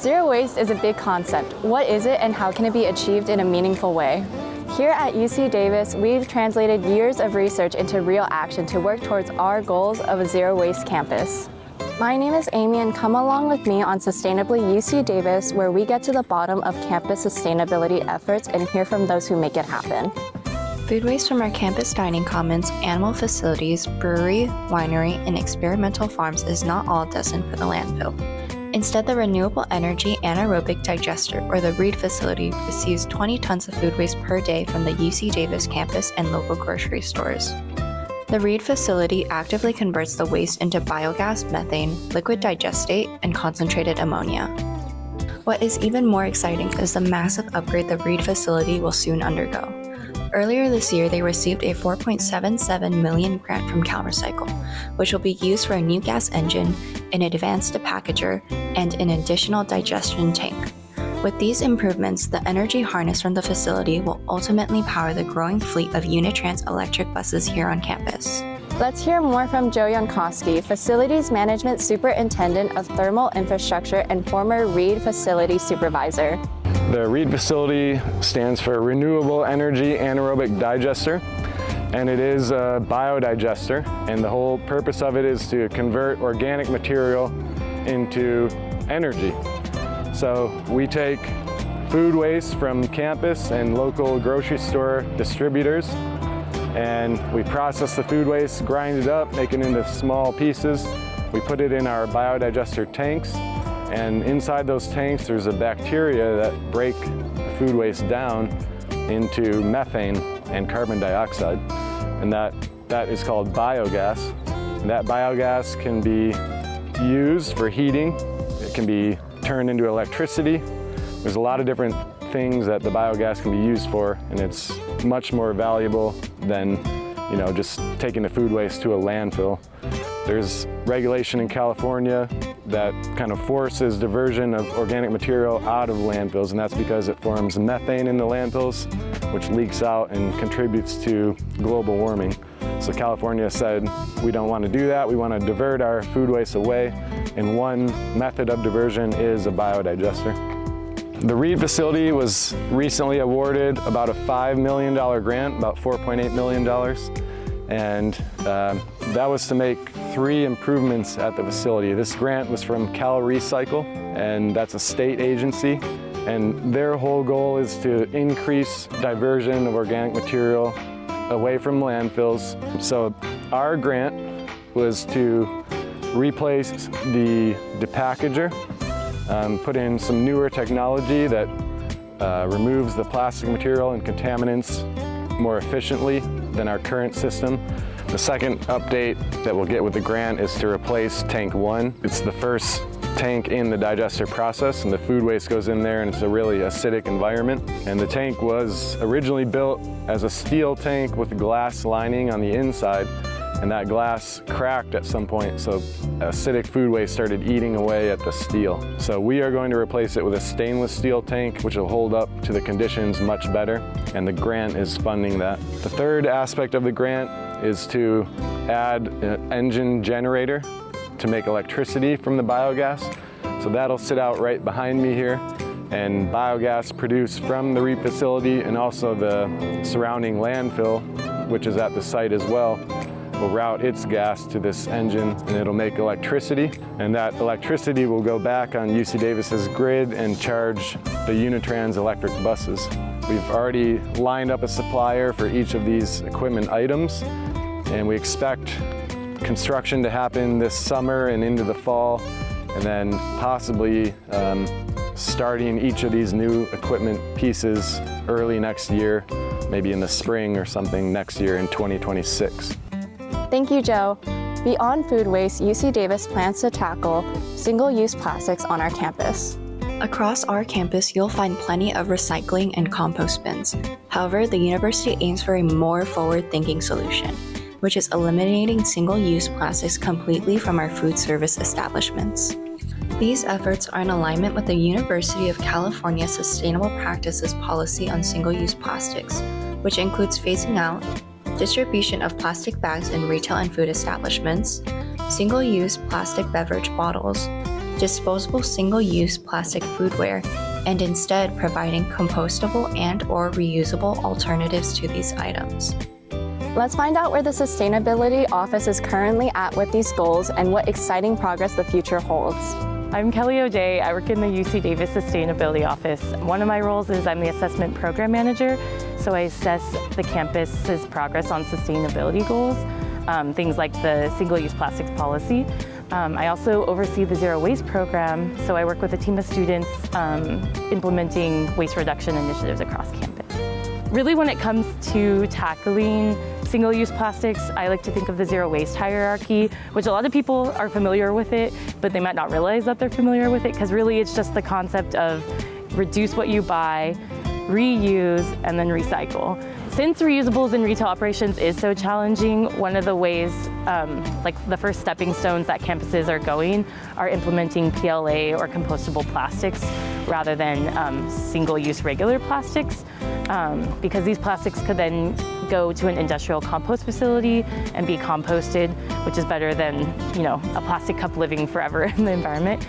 Zero waste is a big concept. What is it and how can it be achieved in a meaningful way? Here at UC Davis, we've translated years of research into real action to work towards our goals of a zero waste campus. My name is Amy, and come along with me on Sustainably UC Davis, where we get to the bottom of campus sustainability efforts and hear from those who make it happen. Food waste from our campus dining commons, animal facilities, brewery, winery, and experimental farms is not all destined for the landfill. Instead, the renewable energy anaerobic digester, or the REED facility, receives 20 tons of food waste per day from the UC Davis campus and local grocery stores. The REED facility actively converts the waste into biogas, methane, liquid digestate, and concentrated ammonia. What is even more exciting is the massive upgrade the REED facility will soon undergo. Earlier this year, they received a $4.77 million grant from CalRecycle, which will be used for a new gas engine, an advanced depackager, and an additional digestion tank. With these improvements, the energy harnessed from the facility will ultimately power the growing fleet of Unitrans electric buses here on campus. Let's hear more from Joe Yonkoski, Facilities Management Superintendent of Thermal Infrastructure and former REED Facility Supervisor. The REED facility stands for Renewable Energy Anaerobic Digester, and it is a biodigester, and the whole purpose of it is to convert organic material into energy. So we take food waste from campus and local grocery store distributors, and we process the food waste, grind it up, make it into small pieces. We put it in our biodigester tanks, and inside those tanks there's a bacteria that break the food waste down into methane and carbon dioxide, and that is called biogas. And that biogas can be used for heating, it can be turned into electricity. There's a lot of different things that the biogas can be used for, and it's much more valuable than just taking the food waste to a landfill. There's regulation in California that kind of forces diversion of organic material out of landfills, and that's because it forms methane in the landfills, which leaks out and contributes to global warming. So California said, we don't want to do that, we want to divert our food waste away, and one method of diversion is a biodigester. The REED facility was recently awarded about a $5 million grant, about $4.8 million, and that was to make 3 improvements at the facility. This grant was from CalRecycle, and that's a state agency, and their whole goal is to increase diversion of organic material away from landfills. So our grant was to replace the depackager, put in some newer technology that removes the plastic material and contaminants more efficiently than our current system. The second update that we'll get with the grant is to replace tank 1. It's the first tank in the digester process, and the food waste goes in there, and it's a really acidic environment. And the tank was originally built as a steel tank with a glass lining on the inside, and that glass cracked at some point, so acidic food waste started eating away at the steel. So we are going to replace it with a stainless steel tank, which will hold up to the conditions much better, and the grant is funding that. The third aspect of the grant is to add an engine generator to make electricity from the biogas. So that'll sit out right behind me here, and biogas produced from the REED facility and also the surrounding landfill, which is at the site as well, will route its gas to this engine, and it'll make electricity, and that electricity will go back on UC Davis's grid and charge the Unitrans electric buses. We've already lined up a supplier for each of these equipment items, and we expect construction to happen this summer and into the fall, and then possibly starting each of these new equipment pieces early next year, maybe in the spring or something next year in 2026. Thank you, Joe. Beyond food waste, UC Davis plans to tackle single-use plastics on our campus. Across our campus, you'll find plenty of recycling and compost bins. However, the university aims for a more forward-thinking solution, which is eliminating single-use plastics completely from our food service establishments. These efforts are in alignment with the University of California Sustainable Practices policy on single-use plastics, which includes phasing out distribution of plastic bags in retail and food establishments, single-use plastic beverage bottles, disposable single-use plastic foodware, and instead providing compostable and/or reusable alternatives to these items. Let's find out where the Sustainability Office is currently at with these goals and what exciting progress the future holds. I'm Kelli O'Day. I work in the UC Davis Sustainability Office. One of my roles is I'm the Assessment Program Manager, so I assess the campus's progress on sustainability goals, things like the single-use plastics policy. I also oversee the Zero Waste program, so I work with a team of students implementing waste reduction initiatives across campus. Really, when it comes to tackling single-use plastics, I like to think of the zero waste hierarchy, which a lot of people are familiar with it, but they might not realize that they're familiar with it, because really it's just the concept of reduce what you buy, reuse, and then recycle. Since reusables in retail operations is so challenging, one of the ways, like the first stepping stones that campuses are going are implementing PLA or compostable plastics rather than single-use regular plastics, because these plastics could then go to an industrial compost facility and be composted, which is better than, a plastic cup living forever in the environment.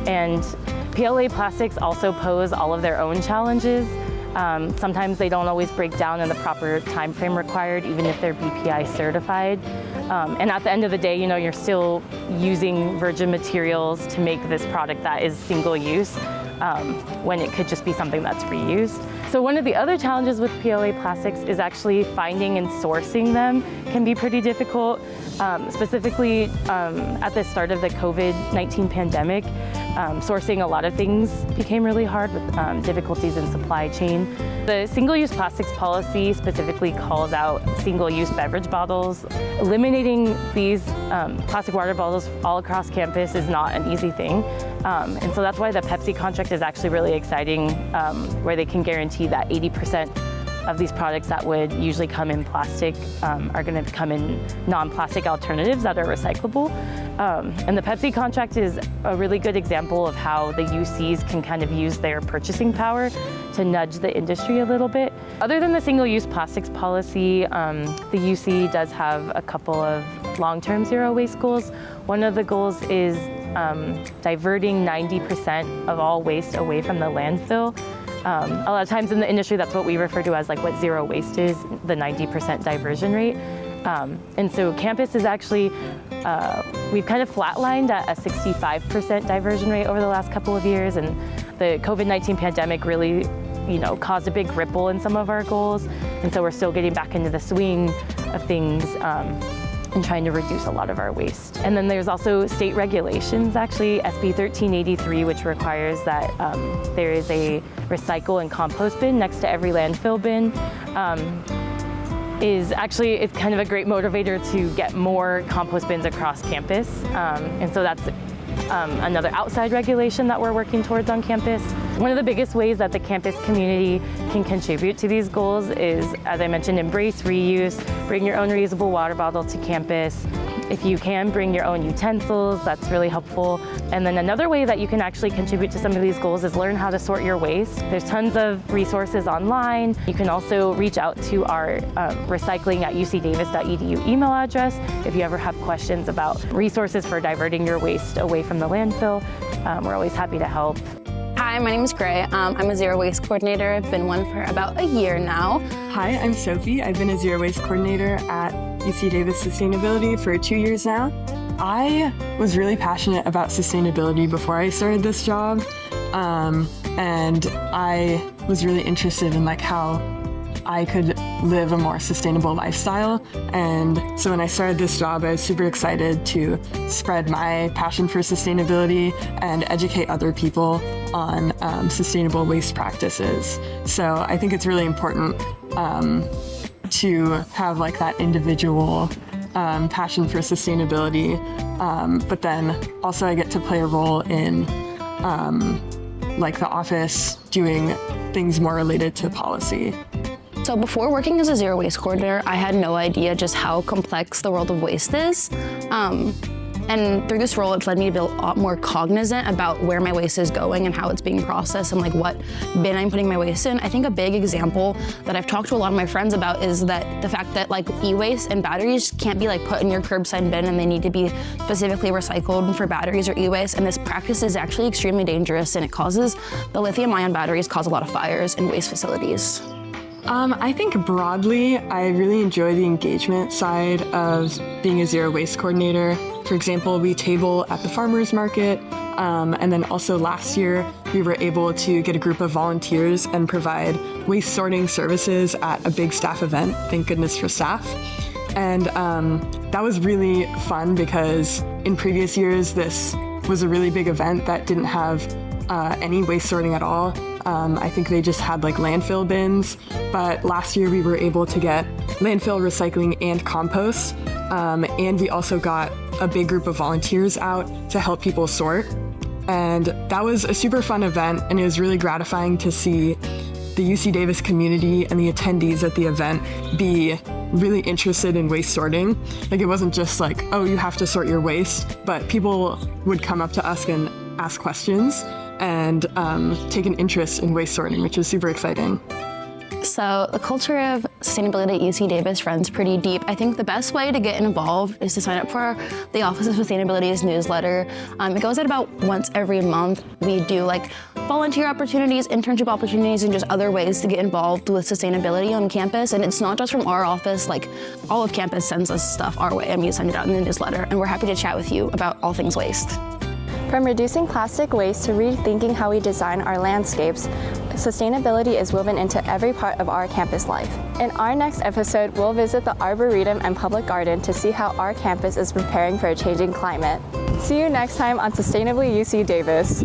And PLA plastics also pose all of their own challenges. Sometimes they don't always break down in the proper time frame required, even if they're BPI certified. And at the end of the day, you're still using virgin materials to make this product that is single use, when it could just be something that's reused. So one of the other challenges with PLA plastics is actually finding and sourcing them can be pretty difficult. Specifically at the start of the COVID-19 pandemic, sourcing a lot of things became really hard with difficulties in supply chain. The single-use plastics policy specifically calls out single-use beverage bottles. Eliminating these plastic water bottles all across campus is not an easy thing. And so that's why the Pepsi contract is actually really exciting, where they can guarantee that 80% of these products that would usually come in plastic are going to come in non-plastic alternatives that are recyclable. And the Pepsi contract is a really good example of how the UCs can kind of use their purchasing power to nudge the industry a little bit. Other than the single-use plastics policy, the UC does have a couple of long-term zero waste goals. One of the goals is diverting 90% of all waste away from the landfill. A lot of times in the industry, that's what we refer to as like what zero waste is, the 90% diversion rate. And so campus is actually, we've kind of flatlined at a 65% diversion rate over the last couple of years, and the COVID-19 pandemic really, caused a big ripple in some of our goals. And so we're still getting back into the swing of things and trying to reduce a lot of our waste. And then there's also state regulations, actually, SB 1383, which requires that there is a recycle and compost bin next to every landfill bin. It's kind of a great motivator to get more compost bins across campus. And so that's another outside regulation that we're working towards on campus. One of the biggest ways that the campus community can contribute to these goals is, as I mentioned, embrace reuse, bring your own reusable water bottle to campus. If you can, bring your own utensils, that's really helpful. And then another way that you can actually contribute to some of these goals is learn how to sort your waste. There's tons of resources online. You can also reach out to our recycling@ucdavis.edu email address if you ever have questions about resources for diverting your waste away from the landfill. We're always happy to help. Hi, my name is Grae. I'm a zero waste coordinator. I've been one for about a year now. Hi, I'm Sophie. I've been a zero waste coordinator at UC Davis Sustainability for 2 years now. I was really passionate about sustainability before I started this job, and I was really interested in how I could live a more sustainable lifestyle. And so when I started this job, I was super excited to spread my passion for sustainability and educate other people on sustainable waste practices. So I think it's really important to have that individual passion for sustainability, but then also I get to play a role in the office doing things more related to policy. So before working as a zero waste coordinator, I had no idea just how complex the world of waste is. And through this role, it's led me to be a lot more cognizant about where my waste is going and how it's being processed and like what bin I'm putting my waste in. I think a big example that I've talked to a lot of my friends about is that the fact that like e-waste and batteries can't be like put in your curbside bin, and they need to be specifically recycled for batteries or e-waste. And this practice is actually extremely dangerous, and the lithium-ion batteries cause a lot of fires in waste facilities. I think broadly, I really enjoy the engagement side of being a zero waste coordinator. For example, we table at the farmers market, and then also last year, we were able to get a group of volunteers and provide waste sorting services at a big staff event. Thank goodness for staff. And that was really fun because in previous years, this was a really big event that didn't have any waste sorting at all. I think they just had like landfill bins, but last year we were able to get landfill recycling and compost, and we also got a big group of volunteers out to help people sort. And that was a super fun event, and it was really gratifying to see the UC Davis community and the attendees at the event be really interested in waste sorting. Like, it wasn't just like, oh, you have to sort your waste, but people would come up to us and ask questions and take an interest in waste sorting, which is super exciting. So the culture of sustainability at UC Davis runs pretty deep. I think the best way to get involved is to sign up for the Office of Sustainability's newsletter. It goes out about once every month. We do like volunteer opportunities, internship opportunities, and just other ways to get involved with sustainability on campus. And it's not just from our office, like all of campus sends us stuff our way, and we send it out in the newsletter. And we're happy to chat with you about all things waste. From reducing plastic waste to rethinking how we design our landscapes, sustainability is woven into every part of our campus life. In our next episode, we'll visit the Arboretum and Public Garden to see how our campus is preparing for a changing climate. See you next time on Sustainably UC Davis.